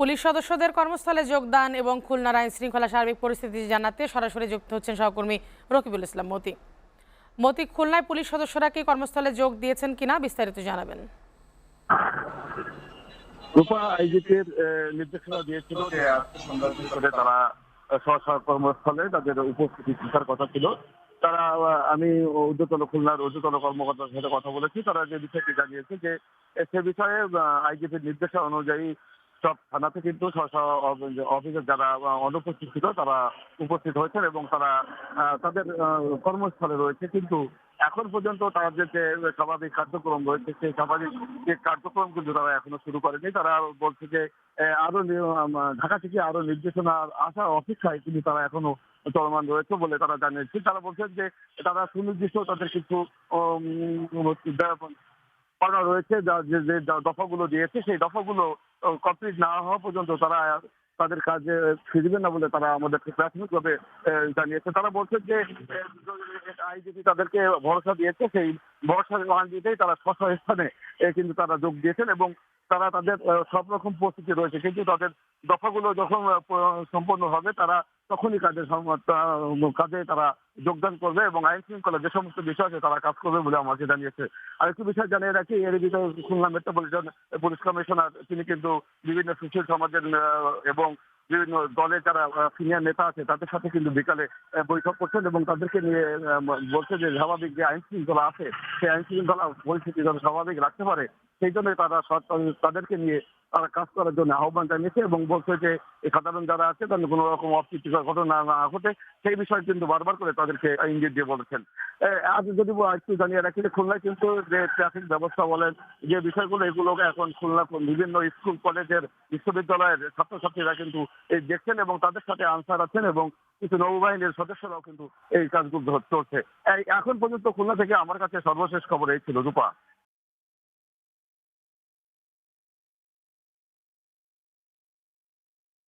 Police সদস্যদের কর্মস্থলে যোগদান এবং খুলনার আইন শৃঙ্খলা সার্বিক পরিস্থিতি জানাতে সরাসরি যুক্ত হচ্ছেন সহকর্মী রকিবুল ইসলাম মতি। মতি, খুলনায় পুলিশ সদস্যরা কি কর্মস্থলে যোগ দিয়েছেন কিনা বিস্তারিত জানাবেন। রূপা আইজিপির নির্দেশনা দিয়েছিল যে আজকে সন্ধ্যার ভিতরে তারা স্ব কর্মস্থলে তাদের উপস্থিতি থাকার কথা ছিল। তারা আমি খুলনার ঊর্ধ্বতন কর্মকর্তার সাথে কথা বলেছি। তারা যে বিষয়টি জানিয়েছে যে সে বিষয়ে আইজিপির নির্দেশনা অনুযায়ী সব থানাতে কিন্তু অফিসের যারা অনুপস্থিত ছিল তারা উপস্থিত হয়েছেন এবং তারা তাদের কর্মস্থলে রয়েছে। কিন্তু এখন পর্যন্ত তাদের যে স্বাভাবিক কার্যক্রম রয়েছে সেই স্বাভাবিক যে কার্যক্রম কিন্তু তারা এখনো শুরু করেনি। তারা বলছে যে আরো ঢাকা থেকে আরো নির্দেশনা আসার অপেক্ষায় কিন্তু তারা এখনো চলমান রয়েছে বলে তারা জানিয়েছে। তারা বলছেন যে তারা সুনির্দিষ্ট তাদের কিছু করা রয়েছে যে দফাগুলো দিয়েছে সেই দফাগুলো কমপ্লিট না হওয়া পর্যন্ত তারা তাদের কাজে ফিরবে না বলে তারা আমাদেরকে প্রাথমিকভাবে জানিয়েছে। তারা বলছে যে আইজিপি তাদেরকে ভরসা দিয়েছে, সেই ভরসার মান দিতেই তারা স্ব স্থানে কিন্তু তারা যোগ দিয়েছেন এবং তারা তাদের সব রকম প্রস্তুতি রয়েছে। কিন্তু তাদের দফাগুলো যখন সম্পন্ন হবে তারা তখনই কাজে তারা যোগদান করবে এবং আইন শৃঙ্খলা যে সমস্ত বিষয় আছে তারা কাজ করবে বলে আমাকে জানিয়েছে। আরেকটি বিষয় জানিয়ে রাখি, এর ভিতরে খুলনা মেট্রোপলিটন পুলিশ কমিশনার তিনি কিন্তু বিভিন্ন সুশীল সমাজের এবং বিভিন্ন দলের যারা সিনিয়র নেতা আছে তাদের সাথে কিন্তু বিকালে বৈঠক করছেন এবং তাদেরকে নিয়ে বলছে যে স্বাভাবিক যে আইন শৃঙ্খলা আছে সেই আইন শৃঙ্খলা পরিস্থিতি যেন স্বাভাবিক রাখতে পারে সেই জন্য তারা তাদেরকে নিয়ে তারা কাজ করার জন্য আহ্বান জানিয়েছে এবং বলছে যে সাধারণ যারা আছে তাদের কোনো রকম অপ্রীতিকর ঘটনা না ঘটে সেই বিষয়ে কিন্তু বারবার করে তাদেরকে ইঙ্গিত দিয়ে বলেছেন। আজ যদি একটু জানিয়ে রাখি যে খুলনায় কিন্তু যে ট্রাফিক ব্যবস্থা বলেন যে বিষয়গুলো এগুলোকে এখন খুলনা বিভিন্ন স্কুল কলেজের বিশ্ববিদ্যালয়ের ছাত্রছাত্রীরা কিন্তু এই দেখছেন এবং তাদের সাথে আনসার আছেন এবং কিছু নৌবাহিনীর সদস্যরাও কিন্তু এই কাজগুলো চলছে। এখন পর্যন্ত খুলনা থেকে আমার কাছে সর্বশেষ খবর এই ছিল। রূপা।